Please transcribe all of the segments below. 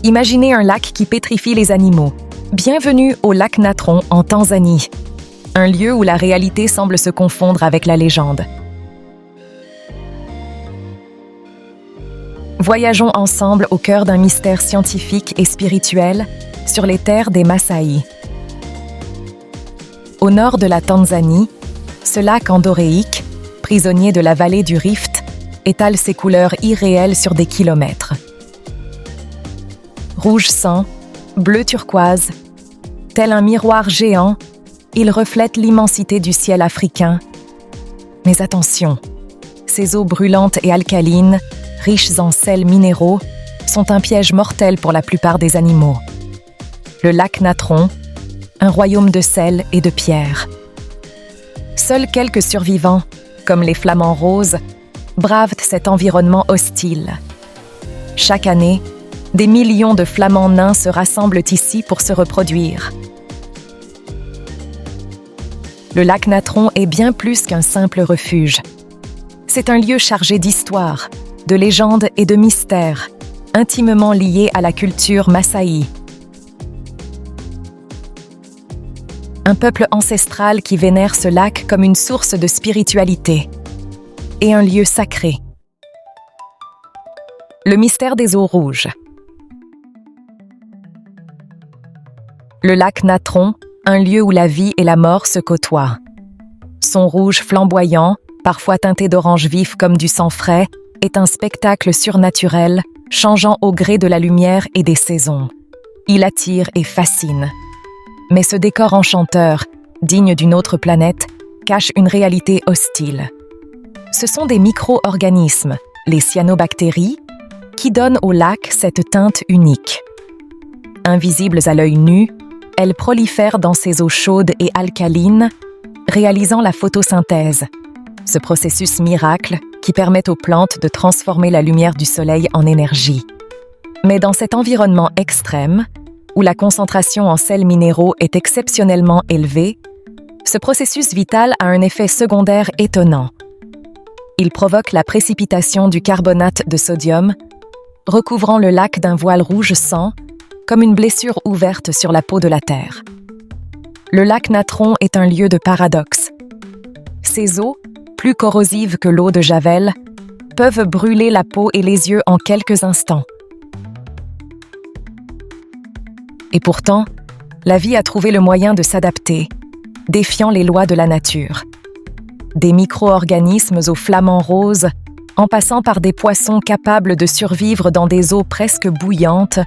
Imaginez un lac qui pétrifie les animaux. Bienvenue au lac Natron en Tanzanie, un lieu où la réalité semble se confondre avec la légende. Voyageons ensemble au cœur d'un mystère scientifique et spirituel sur les terres des Maasai. Au nord de la Tanzanie, ce lac endoréique, prisonnier de la vallée du Rift, étale ses couleurs irréelles sur des kilomètres. Rouge sang, bleu turquoise, tel un miroir géant, il reflète l'immensité du ciel africain. Mais attention, ces eaux brûlantes et alcalines, riches en sels minéraux, sont un piège mortel pour la plupart des animaux. Le lac Natron, un royaume de sel et de pierres. Seuls quelques survivants, comme les flamants roses, bravent cet environnement hostile. Chaque année, des millions de flamants nains se rassemblent ici pour se reproduire. Le lac Natron est bien plus qu'un simple refuge. C'est un lieu chargé d'histoire, de légendes et de mystères, intimement liés à la culture Maasai. Un peuple ancestral qui vénère ce lac comme une source de spiritualité et un lieu sacré. Le mystère des eaux rouges. Le lac Natron, un lieu où la vie et la mort se côtoient. Son rouge flamboyant, parfois teinté d'orange vif comme du sang frais, est un spectacle surnaturel, changeant au gré de la lumière et des saisons. Il attire et fascine. Mais ce décor enchanteur, digne d'une autre planète, cache une réalité hostile. Ce sont des micro-organismes, les cyanobactéries, qui donnent au lac cette teinte unique. Invisibles à l'œil nu, elles prolifèrent dans ces eaux chaudes et alcalines, réalisant la photosynthèse, ce processus miracle qui permet aux plantes de transformer la lumière du soleil en énergie. Mais dans cet environnement extrême, où la concentration en sels minéraux est exceptionnellement élevée, ce processus vital a un effet secondaire étonnant. Il provoque la précipitation du carbonate de sodium, recouvrant le lac d'un voile rouge sang, comme une blessure ouverte sur la peau de la Terre. Le lac Natron est un lieu de paradoxe. Ces eaux, plus corrosives que l'eau de Javel, peuvent brûler la peau et les yeux en quelques instants. Et pourtant, la vie a trouvé le moyen de s'adapter, défiant les lois de la nature. Des micro-organismes aux flamants roses, en passant par des poissons capables de survivre dans des eaux presque bouillantes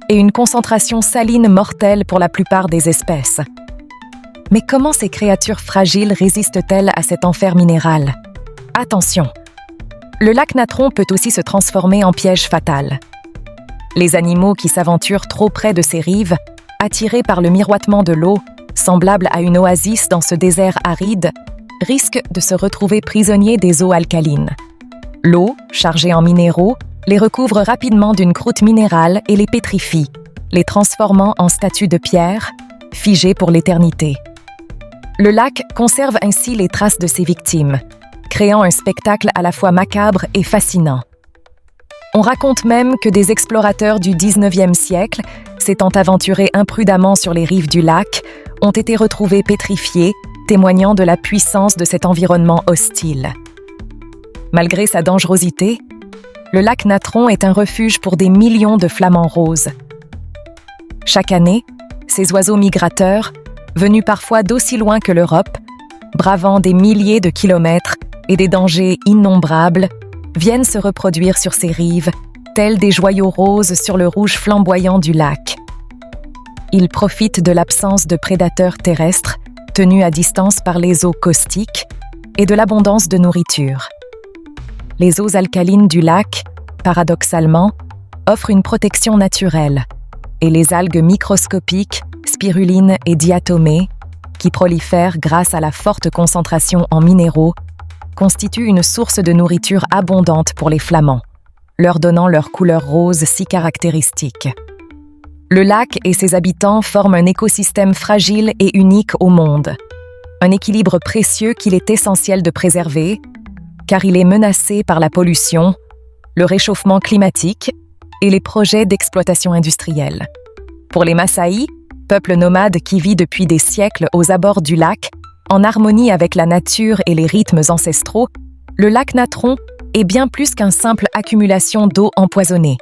et une concentration saline mortelle pour la plupart des espèces. Mais comment ces créatures fragiles résistent-elles à cet enfer minéral? Attention! Le lac Natron peut aussi se transformer en piège fatal. Les animaux qui s'aventurent trop près de ses rives, attirés par le miroitement de l'eau, semblable à une oasis dans ce désert aride, risquent de se retrouver prisonniers des eaux alcalines. L'eau, chargée en minéraux, les recouvre rapidement d'une croûte minérale et les pétrifie, les transformant en statues de pierre, figées pour l'éternité. Le lac conserve ainsi les traces de ses victimes, créant un spectacle à la fois macabre et fascinant. On raconte même que des explorateurs du 19e siècle, s'étant aventurés imprudemment sur les rives du lac, ont été retrouvés pétrifiés, témoignant de la puissance de cet environnement hostile. Malgré sa dangerosité, le lac Natron est un refuge pour des millions de flamants roses. Chaque année, ces oiseaux migrateurs, venus parfois d'aussi loin que l'Europe, bravant des milliers de kilomètres et des dangers innombrables, viennent se reproduire sur ces rives, tels des joyaux roses sur le rouge flamboyant du lac. Ils profitent de l'absence de prédateurs terrestres, tenus à distance par les eaux caustiques, et de l'abondance de nourriture. Les eaux alcalines du lac, paradoxalement, offrent une protection naturelle, et les algues microscopiques, spirulines et diatomées, qui prolifèrent grâce à la forte concentration en minéraux, constituent une source de nourriture abondante pour les flamands, leur donnant leur couleur rose si caractéristique. Le lac et ses habitants forment un écosystème fragile et unique au monde, un équilibre précieux qu'il est essentiel de préserver, car il est menacé par la pollution, le réchauffement climatique et les projets d'exploitation industrielle. Pour les Masaï, peuple nomade qui vit depuis des siècles aux abords du lac, en harmonie avec la nature et les rythmes ancestraux, le lac Natron est bien plus qu'une simple accumulation d'eau empoisonnée.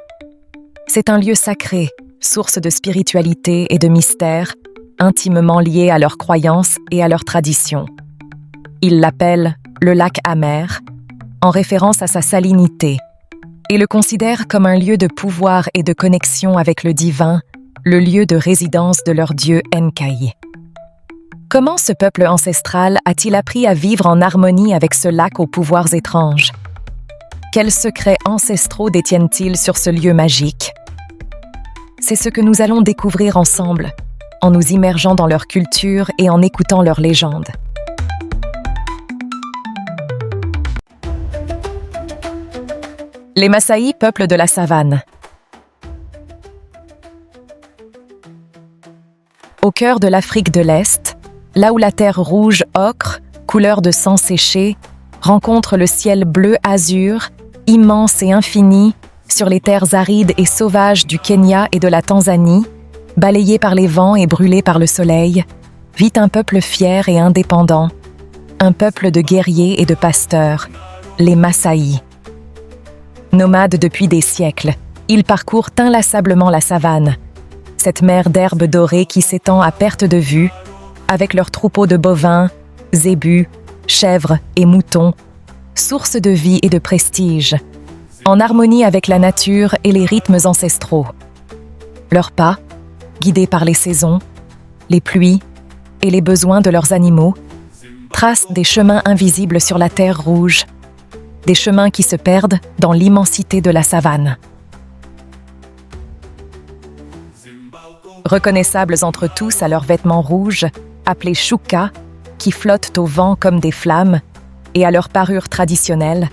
C'est un lieu sacré, source de spiritualité et de mystère, intimement lié à leurs croyances et à leurs traditions. Ils l'appellent le lac amer, en référence à sa salinité, et le considèrent comme un lieu de pouvoir et de connexion avec le divin, le lieu de résidence de leur dieu Enkai. Comment ce peuple ancestral a-t-il appris à vivre en harmonie avec ce lac aux pouvoirs étranges? Quels secrets ancestraux détiennent-ils sur ce lieu magique? C'est ce que nous allons découvrir ensemble, en nous immergeant dans leur culture et en écoutant leurs légendes. Les Masaï, peuple de la savane. Au cœur de l'Afrique de l'Est, là où la terre rouge ocre, couleur de sang séché, rencontre le ciel bleu azur, immense et infini, sur les terres arides et sauvages du Kenya et de la Tanzanie, balayées par les vents et brûlées par le soleil, vit un peuple fier et indépendant, un peuple de guerriers et de pasteurs, les Masaï. Nomades depuis des siècles, ils parcourent inlassablement la savane, cette mer d'herbes dorées qui s'étend à perte de vue, avec leurs troupeaux de bovins, zébus, chèvres et moutons, source de vie et de prestige, en harmonie avec la nature et les rythmes ancestraux. Leurs pas, guidés par les saisons, les pluies et les besoins de leurs animaux, tracent des chemins invisibles sur la terre rouge, des chemins qui se perdent dans l'immensité de la savane. Reconnaissables entre tous à leurs vêtements rouges, appelés chouka, qui flottent au vent comme des flammes, et à leur parure traditionnelle,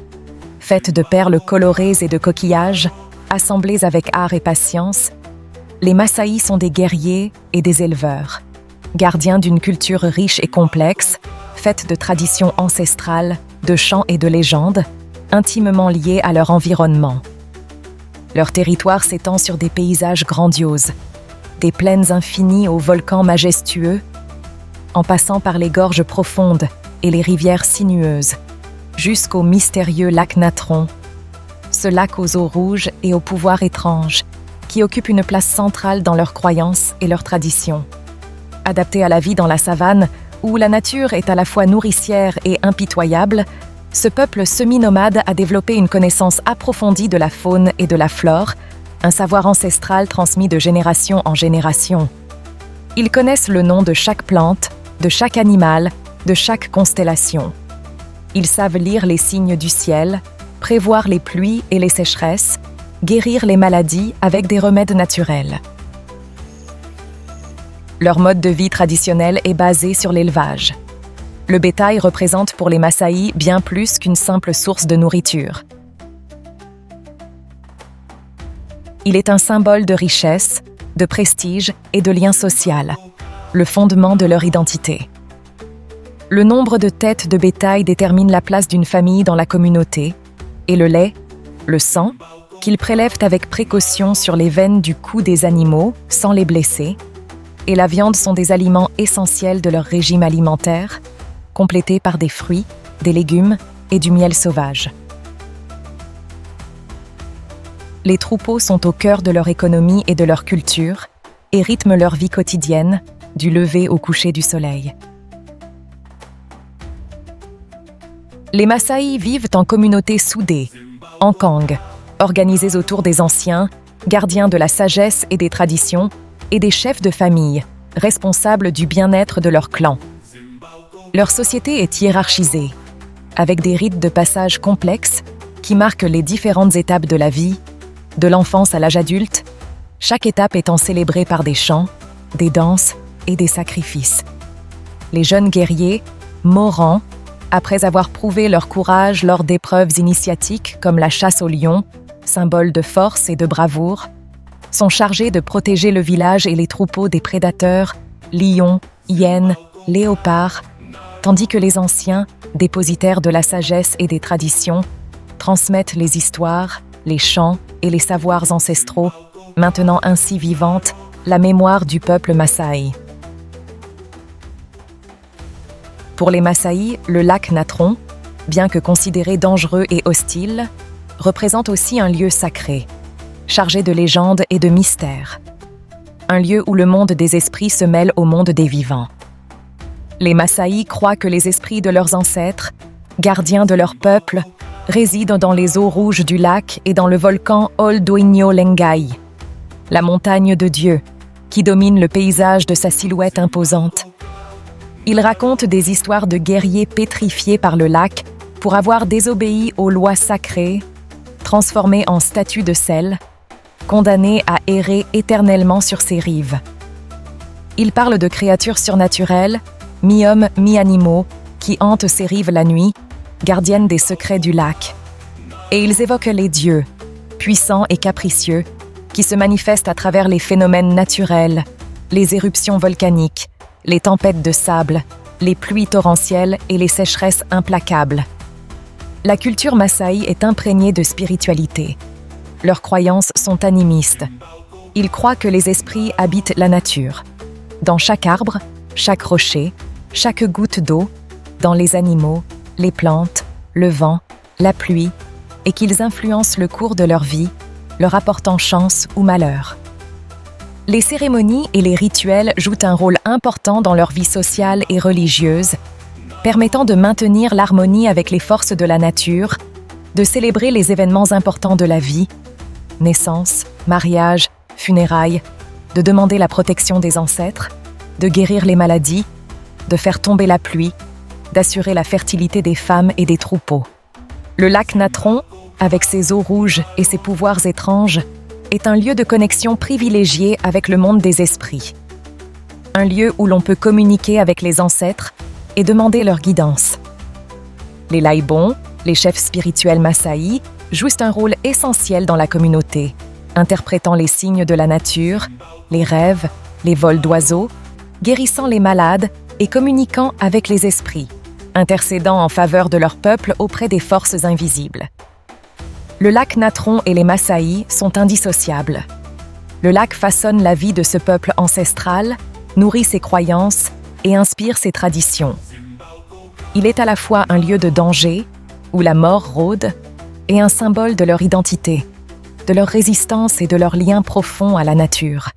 faite de perles colorées et de coquillages, assemblées avec art et patience, les Masaï sont des guerriers et des éleveurs, gardiens d'une culture riche et complexe, faite de traditions ancestrales, de chants et de légendes, intimement liées à leur environnement. Leur territoire s'étend sur des paysages grandioses, des plaines infinies aux volcans majestueux, en passant par les gorges profondes et les rivières sinueuses, jusqu'au mystérieux lac Natron, ce lac aux eaux rouges et au pouvoir étrange, qui occupe une place centrale dans leurs croyances et leurs traditions. Adapté à la vie dans la savane, où la nature est à la fois nourricière et impitoyable, ce peuple semi-nomade a développé une connaissance approfondie de la faune et de la flore, un savoir ancestral transmis de génération en génération. Ils connaissent le nom de chaque plante, de chaque animal, de chaque constellation. Ils savent lire les signes du ciel, prévoir les pluies et les sécheresses, guérir les maladies avec des remèdes naturels. Leur mode de vie traditionnel est basé sur l'élevage. Le bétail représente pour les Masaï bien plus qu'une simple source de nourriture. Il est un symbole de richesse, de prestige et de lien social, le fondement de leur identité. Le nombre de têtes de bétail détermine la place d'une famille dans la communauté, et le lait, le sang, qu'ils prélèvent avec précaution sur les veines du cou des animaux sans les blesser, et la viande sont des aliments essentiels de leur régime alimentaire, complétés par des fruits, des légumes et du miel sauvage. Les troupeaux sont au cœur de leur économie et de leur culture et rythment leur vie quotidienne, du lever au coucher du soleil. Les Masaï vivent en communautés soudées, en gangs, organisées autour des anciens, gardiens de la sagesse et des traditions, et des chefs de famille, responsables du bien-être de leur clan. Leur société est hiérarchisée, avec des rites de passage complexes qui marquent les différentes étapes de la vie, de l'enfance à l'âge adulte, chaque étape étant célébrée par des chants, des danses et des sacrifices. Les jeunes guerriers, morants, après avoir prouvé leur courage lors d'épreuves initiatiques comme la chasse au lion, symbole de force et de bravoure, sont chargés de protéger le village et les troupeaux des prédateurs, lions, hyènes, léopards, tandis que les anciens, dépositaires de la sagesse et des traditions, transmettent les histoires, les chants et les savoirs ancestraux, maintenant ainsi vivante la mémoire du peuple Maasai. Pour les Maasai, le lac Natron, bien que considéré dangereux et hostile, représente aussi un lieu sacré, chargé de légendes et de mystères. Un lieu où le monde des esprits se mêle au monde des vivants. Les Maasai croient que les esprits de leurs ancêtres, gardiens de leur peuple, résident dans les eaux rouges du lac et dans le volcan Ol Doinyo Lengai, la montagne de Dieu, qui domine le paysage de sa silhouette imposante. Ils racontent des histoires de guerriers pétrifiés par le lac pour avoir désobéi aux lois sacrées, transformés en statues de sel, condamnés à errer éternellement sur ses rives. Ils parlent de créatures surnaturelles, mi-hommes, mi-animaux, qui hantent ses rives la nuit, gardiennes des secrets du lac. Et ils évoquent les dieux, puissants et capricieux, qui se manifestent à travers les phénomènes naturels, les éruptions volcaniques, les tempêtes de sable, les pluies torrentielles et les sécheresses implacables. La culture Maasai est imprégnée de spiritualité. Leurs croyances sont animistes. Ils croient que les esprits habitent la nature, dans chaque arbre, chaque rocher, chaque goutte d'eau, dans les animaux, les plantes, le vent, la pluie, et qu'ils influencent le cours de leur vie, leur apportant chance ou malheur. Les cérémonies et les rituels jouent un rôle important dans leur vie sociale et religieuse, permettant de maintenir l'harmonie avec les forces de la nature, de célébrer les événements importants de la vie, naissance, mariage, funérailles, de demander la protection des ancêtres, de guérir les maladies, de faire tomber la pluie, d'assurer la fertilité des femmes et des troupeaux. Le lac Natron, avec ses eaux rouges et ses pouvoirs étranges, est un lieu de connexion privilégié avec le monde des esprits. Un lieu où l'on peut communiquer avec les ancêtres et demander leur guidance. Les Laibon, les chefs spirituels Maasai, jouent un rôle essentiel dans la communauté, interprétant les signes de la nature, les rêves, les vols d'oiseaux, guérissant les malades et communiquant avec les esprits, intercédant en faveur de leur peuple auprès des forces invisibles. Le lac Natron et les Maasai sont indissociables. Le lac façonne la vie de ce peuple ancestral, nourrit ses croyances et inspire ses traditions. Il est à la fois un lieu de danger, où la mort rôde, et un symbole de leur identité, de leur résistance et de leur lien profond à la nature.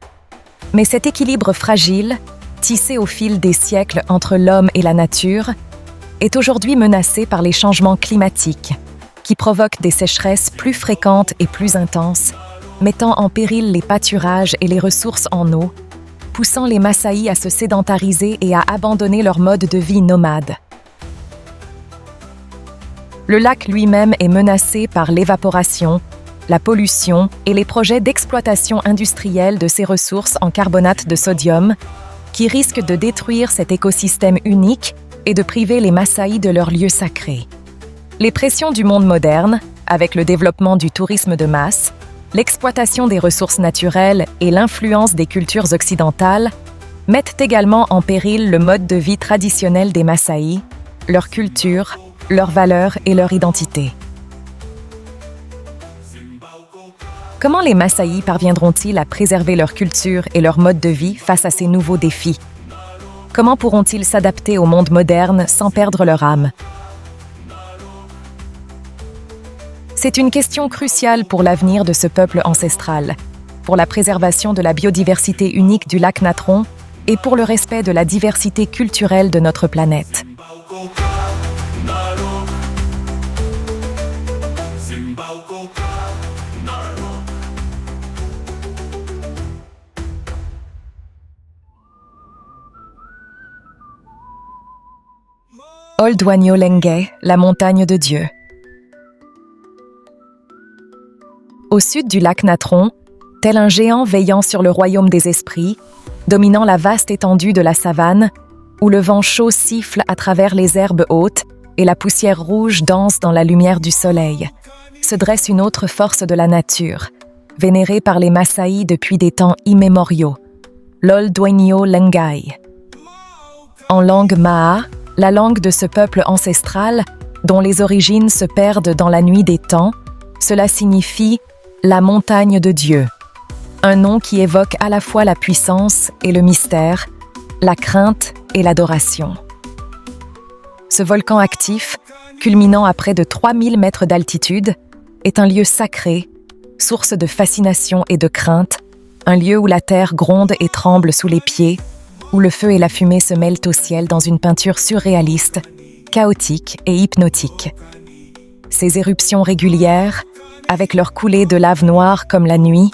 Mais cet équilibre fragile, tissé au fil des siècles entre l'homme et la nature, est aujourd'hui menacé par les changements climatiques, qui provoquent des sécheresses plus fréquentes et plus intenses, mettant en péril les pâturages et les ressources en eau, poussant les Maasai à se sédentariser et à abandonner leur mode de vie nomade. Le lac lui-même est menacé par l'évaporation, la pollution et les projets d'exploitation industrielle de ses ressources en carbonate de sodium, qui risquent de détruire cet écosystème unique et de priver les Maasai de leurs lieux sacrés. Les pressions du monde moderne, avec le développement du tourisme de masse, l'exploitation des ressources naturelles et l'influence des cultures occidentales, mettent également en péril le mode de vie traditionnel des Maasai, leur culture, leurs valeurs et leur identité. Comment les Maasai parviendront-ils à préserver leur culture et leur mode de vie face à ces nouveaux défis? Comment pourront-ils s'adapter au monde moderne sans perdre leur âme? C'est une question cruciale pour l'avenir de ce peuple ancestral, pour la préservation de la biodiversité unique du lac Natron et pour le respect de la diversité culturelle de notre planète. Ol Doinyo Lengai, la montagne de Dieu. Au sud du lac Natron, tel un géant veillant sur le royaume des esprits, dominant la vaste étendue de la savane, où le vent chaud siffle à travers les herbes hautes et la poussière rouge danse dans la lumière du soleil, se dresse une autre force de la nature, vénérée par les Maasai depuis des temps immémoriaux, l'Ol Doinyo Lengai. En langue Maa, la langue de ce peuple ancestral, dont les origines se perdent dans la nuit des temps, cela signifie la montagne de Dieu. Un nom qui évoque à la fois la puissance et le mystère, la crainte et l'adoration. Ce volcan actif, culminant à près de 3000 mètres d'altitude, est un lieu sacré, source de fascination et de crainte, un lieu où la terre gronde et tremble sous les pieds, où le feu et la fumée se mêlent au ciel dans une peinture surréaliste, chaotique et hypnotique. Ces éruptions régulières, avec leurs coulées de lave noire comme la nuit,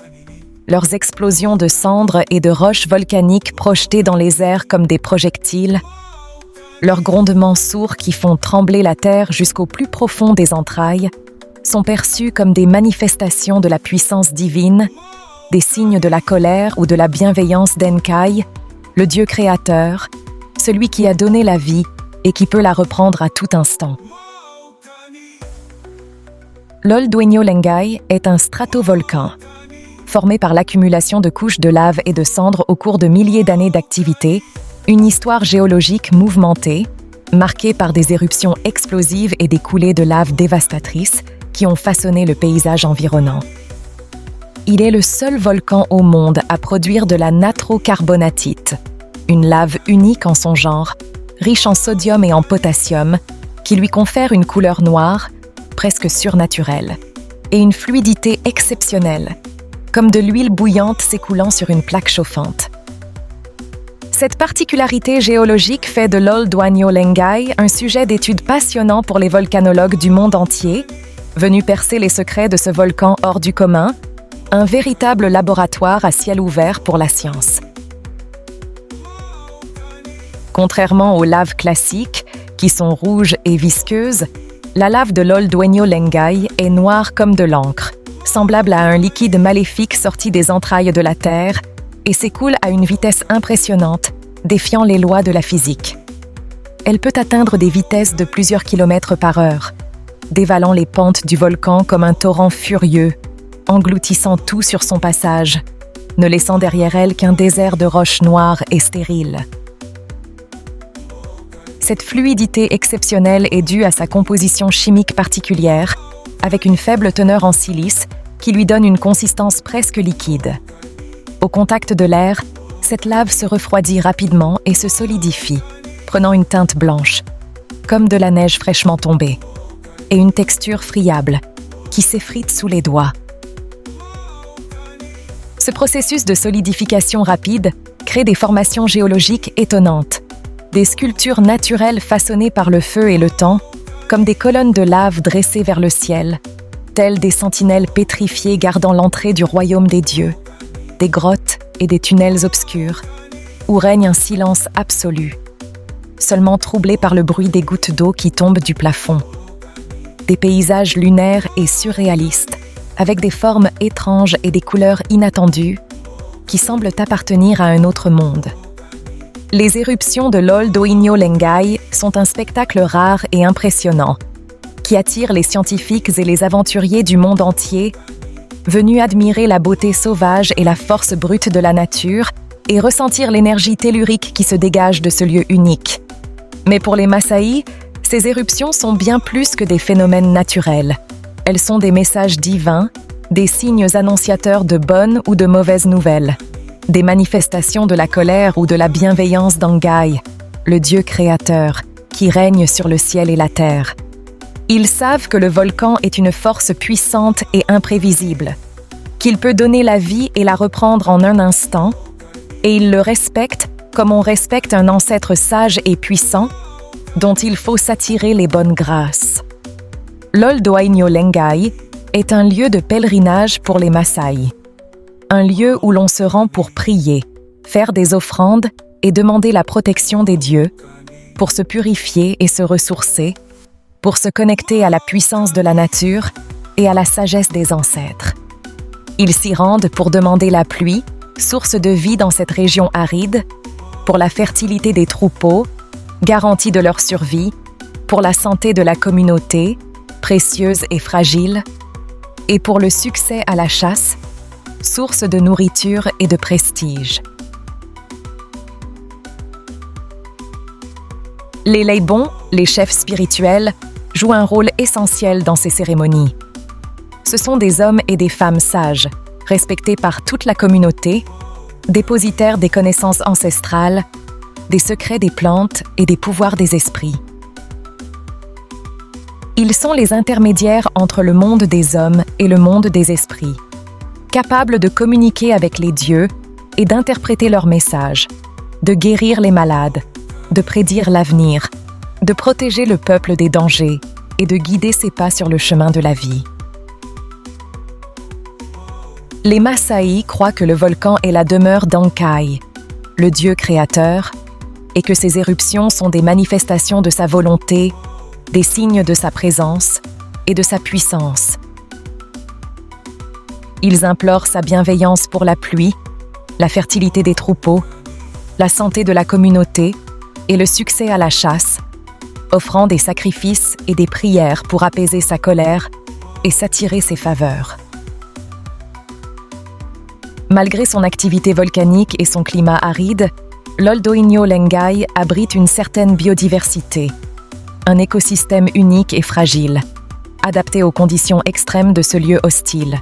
leurs explosions de cendres et de roches volcaniques projetées dans les airs comme des projectiles, leurs grondements sourds qui font trembler la terre jusqu'au plus profond des entrailles, sont perçus comme des manifestations de la puissance divine, des signes de la colère ou de la bienveillance d'Enkai, le Dieu créateur, celui qui a donné la vie et qui peut la reprendre à tout instant. L'Ol Dueño Lengai est un stratovolcan, formé par l'accumulation de couches de lave et de cendres au cours de milliers d'années d'activité, une histoire géologique mouvementée, marquée par des éruptions explosives et des coulées de lave dévastatrices qui ont façonné le paysage environnant. Il est le seul volcan au monde à produire de la natrocarbonatite, une lave unique en son genre, riche en sodium et en potassium, qui lui confère une couleur noire, presque surnaturelle, et une fluidité exceptionnelle, comme de l'huile bouillante s'écoulant sur une plaque chauffante. Cette particularité géologique fait de l'Ol Dueño Lengai un sujet d'étude passionnant pour les volcanologues du monde entier, venus percer les secrets de ce volcan hors du commun, un véritable laboratoire à ciel ouvert pour la science. Contrairement aux laves classiques, qui sont rouges et visqueuses, la lave de l'Ol Dueño Lengai est noire comme de l'encre, semblable à un liquide maléfique sorti des entrailles de la Terre, et s'écoule à une vitesse impressionnante, défiant les lois de la physique. Elle peut atteindre des vitesses de plusieurs kilomètres par heure, dévalant les pentes du volcan comme un torrent furieux, engloutissant tout sur son passage, ne laissant derrière elle qu'un désert de roches noires et stériles. Cette fluidité exceptionnelle est due à sa composition chimique particulière, avec une faible teneur en silice qui lui donne une consistance presque liquide. Au contact de l'air, cette lave se refroidit rapidement et se solidifie, prenant une teinte blanche, comme de la neige fraîchement tombée, et une texture friable, qui s'effrite sous les doigts. Ce processus de solidification rapide crée des formations géologiques étonnantes, des sculptures naturelles façonnées par le feu et le temps, comme des colonnes de lave dressées vers le ciel, telles des sentinelles pétrifiées gardant l'entrée du royaume des dieux, des grottes et des tunnels obscurs, où règne un silence absolu, seulement troublé par le bruit des gouttes d'eau qui tombent du plafond. Des paysages lunaires et surréalistes, avec des formes étranges et des couleurs inattendues, qui semblent appartenir à un autre monde. Les éruptions de l'Ol Dueño Lengai sont un spectacle rare et impressionnant, qui attire les scientifiques et les aventuriers du monde entier, venus admirer la beauté sauvage et la force brute de la nature et ressentir l'énergie tellurique qui se dégage de ce lieu unique. Mais pour les Maasai, ces éruptions sont bien plus que des phénomènes naturels. Elles sont des messages divins, des signes annonciateurs de bonnes ou de mauvaises nouvelles, des manifestations de la colère ou de la bienveillance d'Enkai, le Dieu créateur, qui règne sur le ciel et la terre. Ils savent que le volcan est une force puissante et imprévisible, qu'il peut donner la vie et la reprendre en un instant, et ils le respectent comme on respecte un ancêtre sage et puissant, dont il faut s'attirer les bonnes grâces. L'Ol Dueño Lengai est un lieu de pèlerinage pour les Maasai, un lieu où l'on se rend pour prier, faire des offrandes et demander la protection des dieux, pour se purifier et se ressourcer, pour se connecter à la puissance de la nature et à la sagesse des ancêtres. Ils s'y rendent pour demander la pluie, source de vie dans cette région aride, pour la fertilité des troupeaux, garantie de leur survie, pour la santé de la communauté, précieuse et fragile, et pour le succès à la chasse, source de nourriture et de prestige. Les Leibons, les chefs spirituels, jouent un rôle essentiel dans ces cérémonies. Ce sont des hommes et des femmes sages, respectés par toute la communauté, dépositaires des connaissances ancestrales, des secrets des plantes et des pouvoirs des esprits. Ils sont les intermédiaires entre le monde des hommes et le monde des esprits, capables de communiquer avec les dieux et d'interpréter leurs messages, de guérir les malades, de prédire l'avenir, de protéger le peuple des dangers et de guider ses pas sur le chemin de la vie. Les Maasai croient que le volcan est la demeure d'Enkai, le dieu créateur, et que ses éruptions sont des manifestations de sa volonté, des signes de sa présence et de sa puissance. Ils implorent sa bienveillance pour la pluie, la fertilité des troupeaux, la santé de la communauté et le succès à la chasse, offrant des sacrifices et des prières pour apaiser sa colère et s'attirer ses faveurs. Malgré son activité volcanique et son climat aride, l'Oldoinho Lengai abrite une certaine biodiversité, un écosystème unique et fragile, adapté aux conditions extrêmes de ce lieu hostile.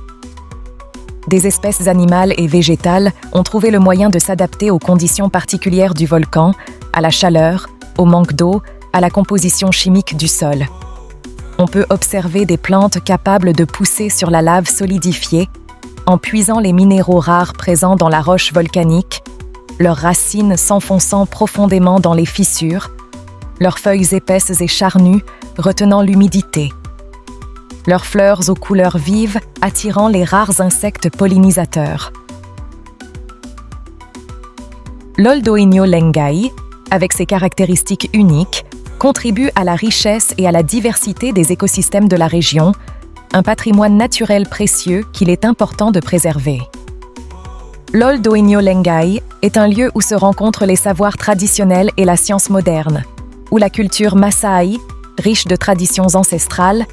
Des espèces animales et végétales ont trouvé le moyen de s'adapter aux conditions particulières du volcan, à la chaleur, au manque d'eau, à la composition chimique du sol. On peut observer des plantes capables de pousser sur la lave solidifiée en puisant les minéraux rares présents dans la roche volcanique, leurs racines s'enfonçant profondément dans les fissures, leurs feuilles épaisses et charnues retenant l'humidité, leurs fleurs aux couleurs vives attirant les rares insectes pollinisateurs. L'Oldoinho Lengai, avec ses caractéristiques uniques, contribue à la richesse et à la diversité des écosystèmes de la région, un patrimoine naturel précieux qu'il est important de préserver. L'Oldoinho Lengai est un lieu où se rencontrent les savoirs traditionnels et la science moderne, où la culture Maasai, riche de traditions ancestrales,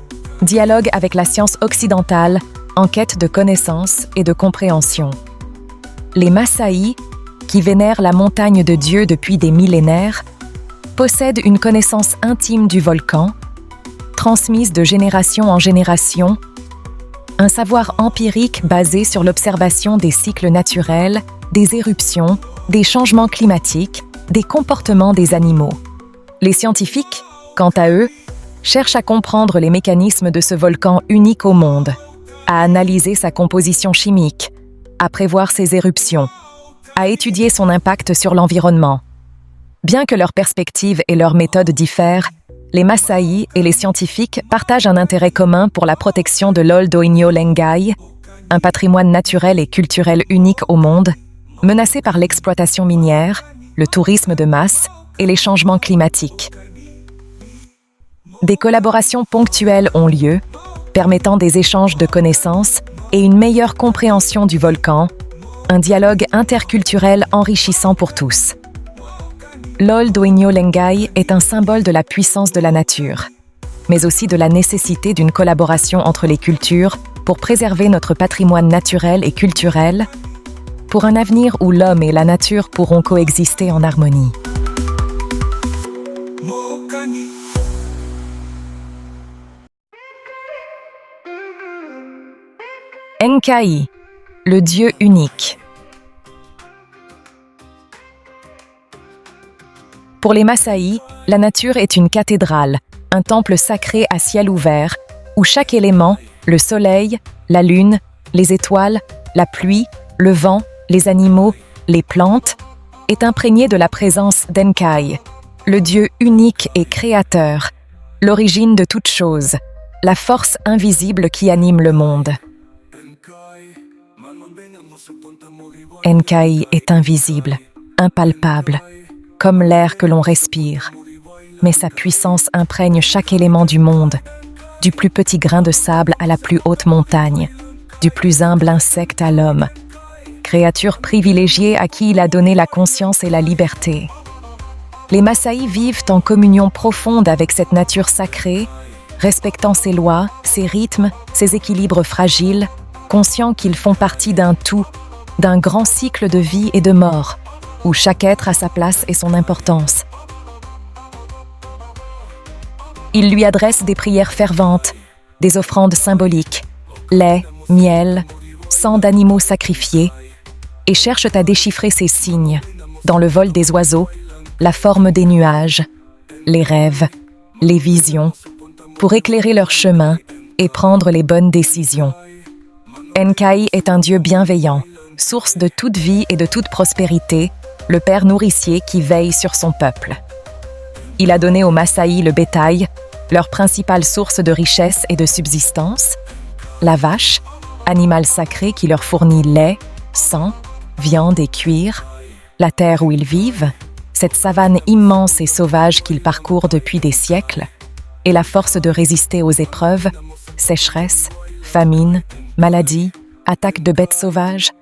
dialogue avec la science occidentale en quête de connaissance et de compréhension. Les Maasai, qui vénèrent la montagne de Dieu depuis des millénaires, possèdent une connaissance intime du volcan, transmise de génération en génération, un savoir empirique basé sur l'observation des cycles naturels, des éruptions, des changements climatiques, des comportements des animaux. Les scientifiques, quant à eux, cherchent à comprendre les mécanismes de ce volcan unique au monde, à analyser sa composition chimique, à prévoir ses éruptions, à étudier son impact sur l'environnement. Bien que leurs perspectives et leurs méthodes diffèrent, les Maasai et les scientifiques partagent un intérêt commun pour la protection de l'Oldoinho Lengai, un patrimoine naturel et culturel unique au monde, menacé par l'exploitation minière, le tourisme de masse et les changements climatiques. Des collaborations ponctuelles ont lieu, permettant des échanges de connaissances et une meilleure compréhension du volcan, un dialogue interculturel enrichissant pour tous. L'Oldoinho Lengai est un symbole de la puissance de la nature, mais aussi de la nécessité d'une collaboration entre les cultures pour préserver notre patrimoine naturel et culturel, pour un avenir où l'homme et la nature pourront coexister en harmonie. Enkai, le Dieu unique. Pour les Maasai, la nature est une cathédrale, un temple sacré à ciel ouvert, où chaque élément, le soleil, la lune, les étoiles, la pluie, le vent, les animaux, les plantes, est imprégné de la présence d'Enkai, le Dieu unique et créateur, l'origine de toute chose, la force invisible qui anime le monde. Enkai est invisible, impalpable, comme l'air que l'on respire, mais sa puissance imprègne chaque élément du monde, du plus petit grain de sable à la plus haute montagne, du plus humble insecte à l'homme, créature privilégiée à qui il a donné la conscience et la liberté. Les Maasai vivent en communion profonde avec cette nature sacrée, respectant ses lois, ses rythmes, ses équilibres fragiles, conscients qu'ils font partie d'un tout, d'un grand cycle de vie et de mort, où chaque être a sa place et son importance. Ils lui adressent des prières ferventes, des offrandes symboliques, lait, miel, sang d'animaux sacrifiés, et cherchent à déchiffrer ces signes, dans le vol des oiseaux, la forme des nuages, les rêves, les visions, pour éclairer leur chemin et prendre les bonnes décisions. Enkai est un dieu bienveillant, source de toute vie et de toute prospérité, le père nourricier qui veille sur son peuple. Il a donné aux Masaï le bétail, leur principale source de richesse et de subsistance, la vache, animal sacré qui leur fournit lait, sang, viande et cuir, la terre où ils vivent, cette savane immense et sauvage qu'ils parcourent depuis des siècles, et la force de résister aux épreuves, sécheresse, famine, maladie, attaques de bêtes sauvages.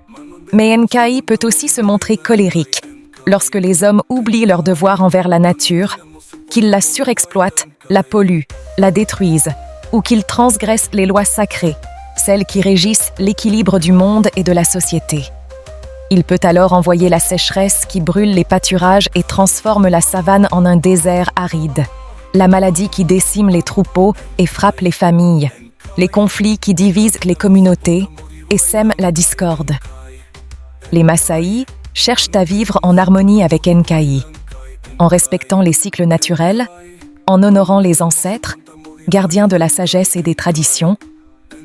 Mais Enkai peut aussi se montrer colérique lorsque les hommes oublient leur devoir envers la nature, qu'ils la surexploitent, la polluent, la détruisent, ou qu'ils transgressent les lois sacrées, celles qui régissent l'équilibre du monde et de la société. Il peut alors envoyer la sécheresse qui brûle les pâturages et transforme la savane en un désert aride, la maladie qui décime les troupeaux et frappe les familles, les conflits qui divisent les communautés et sèment la discorde. Les Masaï cherchent à vivre en harmonie avec Enkai, en respectant les cycles naturels, en honorant les ancêtres, gardiens de la sagesse et des traditions,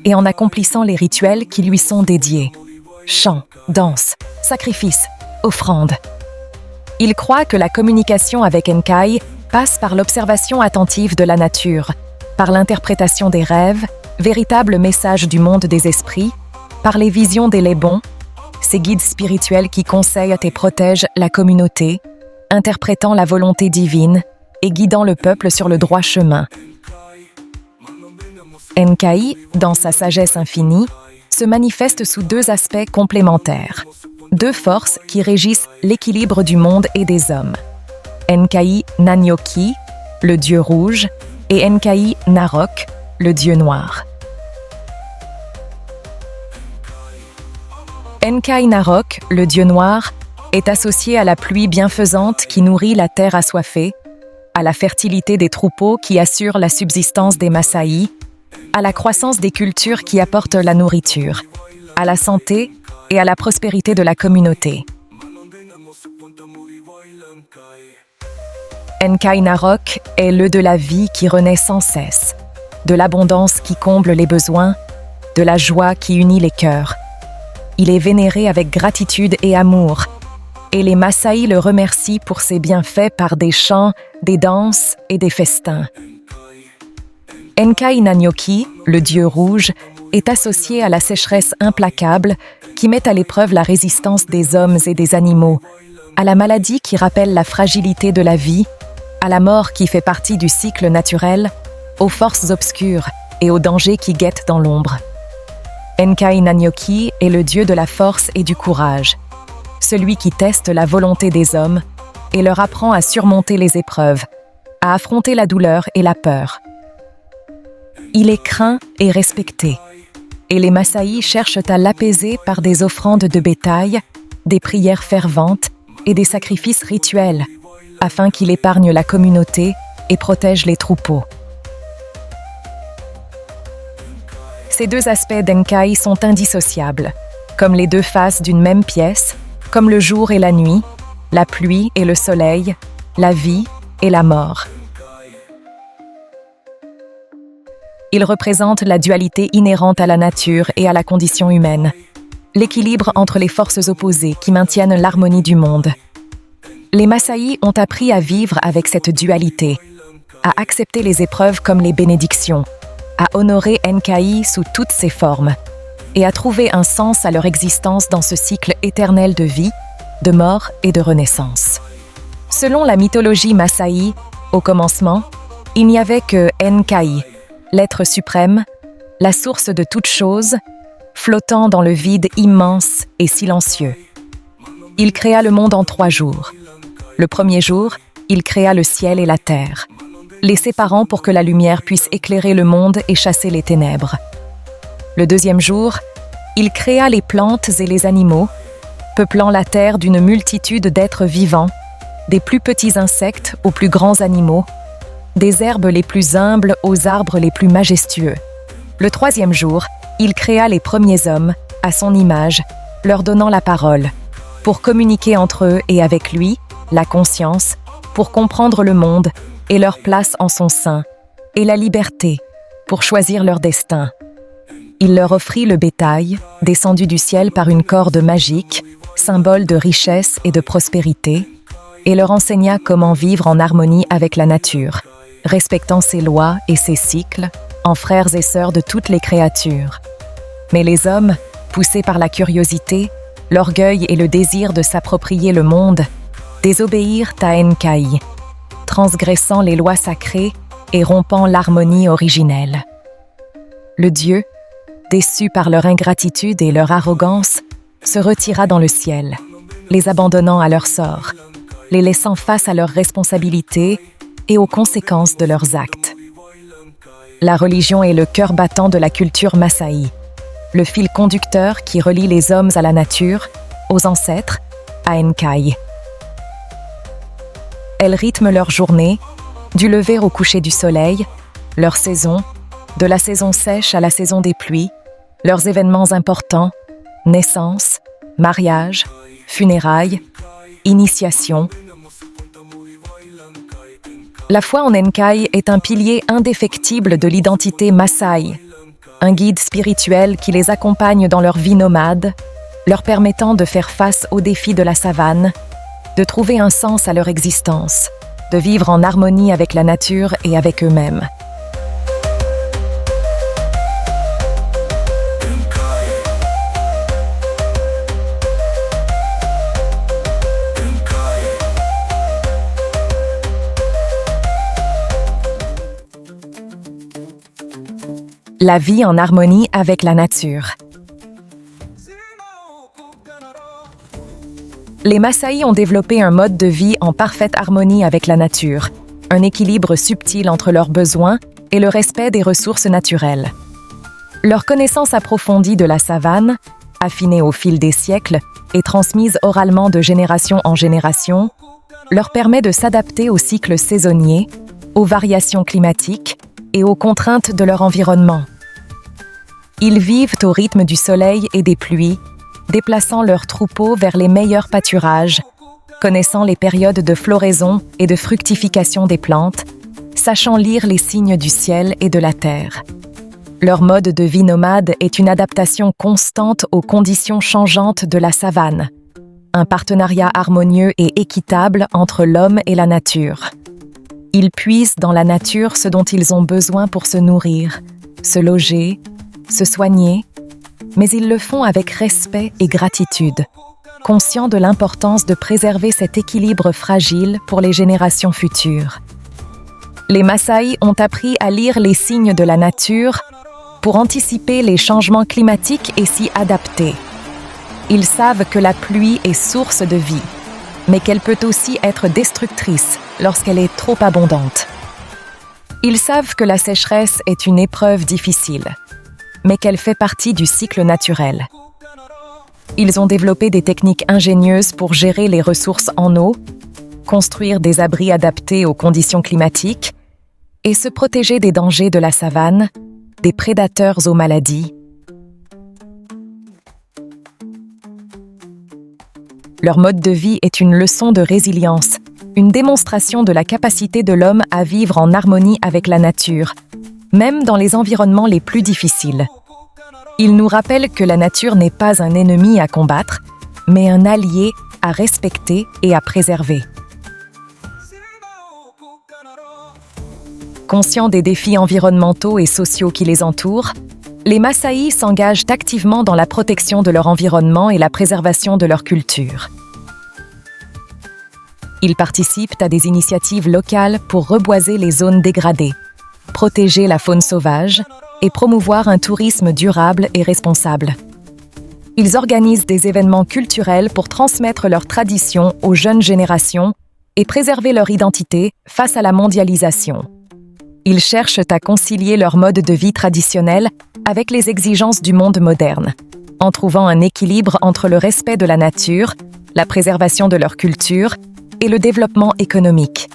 et en accomplissant les rituels qui lui sont dédiés. Chants, danses, sacrifices, offrandes. Il croit que la communication avec Enkai passe par l'observation attentive de la nature, par l'interprétation des rêves, véritable message du monde des esprits, par les visions des Lébons, ces guides spirituels qui conseillent et protègent la communauté, interprétant la volonté divine et guidant le peuple sur le droit chemin. Enkai, dans sa sagesse infinie, se manifeste sous deux aspects complémentaires, deux forces qui régissent l'équilibre du monde et des hommes. Enkai Nanyoki, le dieu rouge, et Enkai Narok, le dieu noir. Enkai Narok, le dieu noir, est associé à la pluie bienfaisante qui nourrit la terre assoiffée, à la fertilité des troupeaux qui assurent la subsistance des Masaï, à la croissance des cultures qui apportent la nourriture, à la santé et à la prospérité de la communauté. Enkai Narok est le de la vie qui renaît sans cesse, de l'abondance qui comble les besoins, de la joie qui unit les cœurs. Il est vénéré avec gratitude et amour, et les Masaï le remercient pour ses bienfaits par des chants, des danses et des festins. Enkai Nanyoki, le dieu rouge, est associé à la sécheresse implacable qui met à l'épreuve la résistance des hommes et des animaux, à la maladie qui rappelle la fragilité de la vie, à la mort qui fait partie du cycle naturel, aux forces obscures et aux dangers qui guettent dans l'ombre. Enkai Nanyoki est le dieu de la force et du courage, celui qui teste la volonté des hommes et leur apprend à surmonter les épreuves, à affronter la douleur et la peur. Il est craint et respecté, et les Masaï cherchent à l'apaiser par des offrandes de bétail, des prières ferventes et des sacrifices rituels, afin qu'il épargne la communauté et protège les troupeaux. Ces deux aspects d'Enkai sont indissociables, comme les deux faces d'une même pièce, comme le jour et la nuit, la pluie et le soleil, la vie et la mort. Il représente la dualité inhérente à la nature et à la condition humaine, l'équilibre entre les forces opposées qui maintiennent l'harmonie du monde. Les Masaï ont appris à vivre avec cette dualité, à accepter les épreuves comme les bénédictions, à honorer Enkai sous toutes ses formes, et à trouver un sens à leur existence dans ce cycle éternel de vie, de mort et de renaissance. Selon la mythologie Masaï, au commencement, il n'y avait que Enkai, l'être suprême, la source de toute chose, flottant dans le vide immense et silencieux. Il créa le monde en 3 jours. Le premier jour, il créa le ciel et la terre, les séparant pour que la lumière puisse éclairer le monde et chasser les ténèbres. Le deuxième jour, il créa les plantes et les animaux, peuplant la terre d'une multitude d'êtres vivants, des plus petits insectes aux plus grands animaux, des herbes les plus humbles aux arbres les plus majestueux. Le troisième jour, Il créa les premiers hommes, à son image, leur donnant la parole, pour communiquer entre eux et avec lui, la conscience, pour comprendre le monde et leur place en son sein, et la liberté, pour choisir leur destin. Il leur offrit le bétail, descendu du ciel par une corde magique, symbole de richesse et de prospérité, et leur enseigna comment vivre en harmonie avec la nature, respectant ses lois et ses cycles, en frères et sœurs de toutes les créatures. Mais les hommes, poussés par la curiosité, l'orgueil et le désir de s'approprier le monde, désobéirent à Enkai, transgressant les lois sacrées et rompant l'harmonie originelle. Le dieu, déçu par leur ingratitude et leur arrogance, se retira dans le ciel, les abandonnant à leur sort, les laissant face à leurs responsabilités et aux conséquences de leurs actes. La religion est le cœur battant de la culture Masaï, le fil conducteur qui relie les hommes à la nature, aux ancêtres, à Enkai. Elle rythme leurs journées, du lever au coucher du soleil, leurs saisons, de la saison sèche à la saison des pluies, leurs événements importants, naissance, mariage, funérailles, initiation. La foi en Enkai est un pilier indéfectible de l'identité Masaï, un guide spirituel qui les accompagne dans leur vie nomade, leur permettant de faire face aux défis de la savane, de trouver un sens à leur existence, de vivre en harmonie avec la nature et avec eux-mêmes. La vie en harmonie avec la nature. Les Masaï ont développé un mode de vie en parfaite harmonie avec la nature, un équilibre subtil entre leurs besoins et le respect des ressources naturelles. Leur connaissance approfondie de la savane, affinée au fil des siècles et transmise oralement de génération en génération, leur permet de s'adapter aux cycles saisonniers, aux variations climatiques et aux contraintes de leur environnement. Ils vivent au rythme du soleil et des pluies, déplaçant leurs troupeaux vers les meilleurs pâturages, connaissant les périodes de floraison et de fructification des plantes, sachant lire les signes du ciel et de la terre. Leur mode de vie nomade est une adaptation constante aux conditions changeantes de la savane, un partenariat harmonieux et équitable entre l'homme et la nature. Ils puisent dans la nature ce dont ils ont besoin pour se nourrir, se loger, se soigner, mais ils le font avec respect et gratitude, conscients de l'importance de préserver cet équilibre fragile pour les générations futures. Les Masaï ont appris à lire les signes de la nature pour anticiper les changements climatiques et s'y adapter. Ils savent que la pluie est source de vie, mais qu'elle peut aussi être destructrice lorsqu'elle est trop abondante. Ils savent que la sécheresse est une épreuve difficile, mais qu'elle fait partie du cycle naturel. Ils ont développé des techniques ingénieuses pour gérer les ressources en eau, construire des abris adaptés aux conditions climatiques et se protéger des dangers de la savane, des prédateurs aux maladies. Leur mode de vie est une leçon de résilience, une démonstration de la capacité de l'homme à vivre en harmonie avec la nature, même dans les environnements les plus difficiles. Il nous rappelle que la nature n'est pas un ennemi à combattre, mais un allié à respecter et à préserver. Conscients des défis environnementaux et sociaux qui les entourent, les Masaï s'engagent activement dans la protection de leur environnement et la préservation de leur culture. Ils participent à des initiatives locales pour reboiser les zones dégradées, protéger la faune sauvage et promouvoir un tourisme durable et responsable. Ils organisent des événements culturels pour transmettre leurs traditions aux jeunes générations et préserver leur identité face à la mondialisation. Ils cherchent à concilier leur mode de vie traditionnel avec les exigences du monde moderne, en trouvant un équilibre entre le respect de la nature, la préservation de leur culture et le développement économique.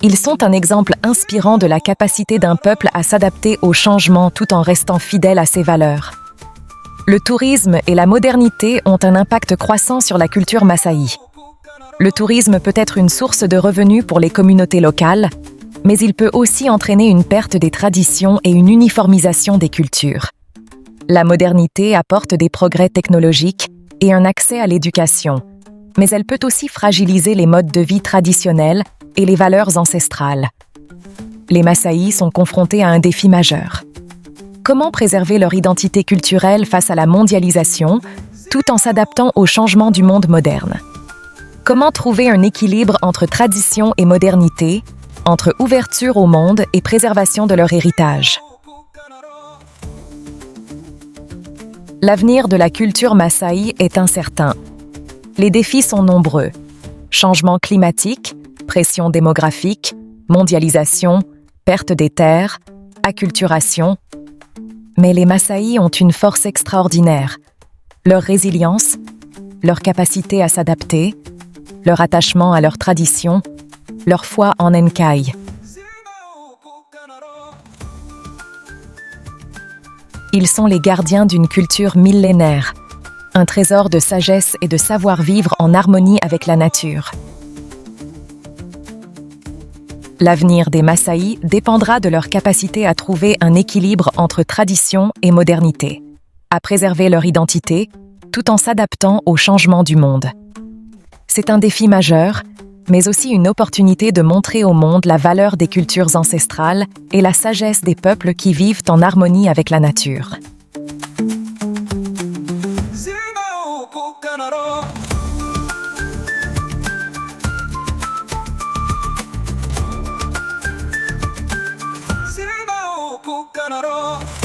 Ils sont un exemple inspirant de la capacité d'un peuple à s'adapter aux changements tout en restant fidèle à ses valeurs. Le tourisme et la modernité ont un impact croissant sur la culture massaï. Le tourisme peut être une source de revenus pour les communautés locales, mais il peut aussi entraîner une perte des traditions et une uniformisation des cultures. La modernité apporte des progrès technologiques et un accès à l'éducation, mais elle peut aussi fragiliser les modes de vie traditionnels et les valeurs ancestrales. Les Massaïs sont confrontés à un défi majeur. Comment préserver leur identité culturelle face à la mondialisation, tout en s'adaptant aux changements du monde moderne? Comment trouver un équilibre entre tradition et modernité, entre ouverture au monde et préservation de leur héritage? L'avenir de la culture massaï est incertain. Les défis sont nombreux. Changement climatique, pression démographique, mondialisation, perte des terres, acculturation. Mais les Massaïs ont une force extraordinaire. Leur résilience, leur capacité à s'adapter, leur attachement à leurs traditions, leur foi en Nkai. Ils sont les gardiens d'une culture millénaire, un trésor de sagesse et de savoir-vivre en harmonie avec la nature. L'avenir des Massaïs dépendra de leur capacité à trouver un équilibre entre tradition et modernité, à préserver leur identité, tout en s'adaptant aux changements du monde. C'est un défi majeur, mais aussi une opportunité de montrer au monde la valeur des cultures ancestrales et la sagesse des peuples qui vivent en harmonie avec la nature. Canaro.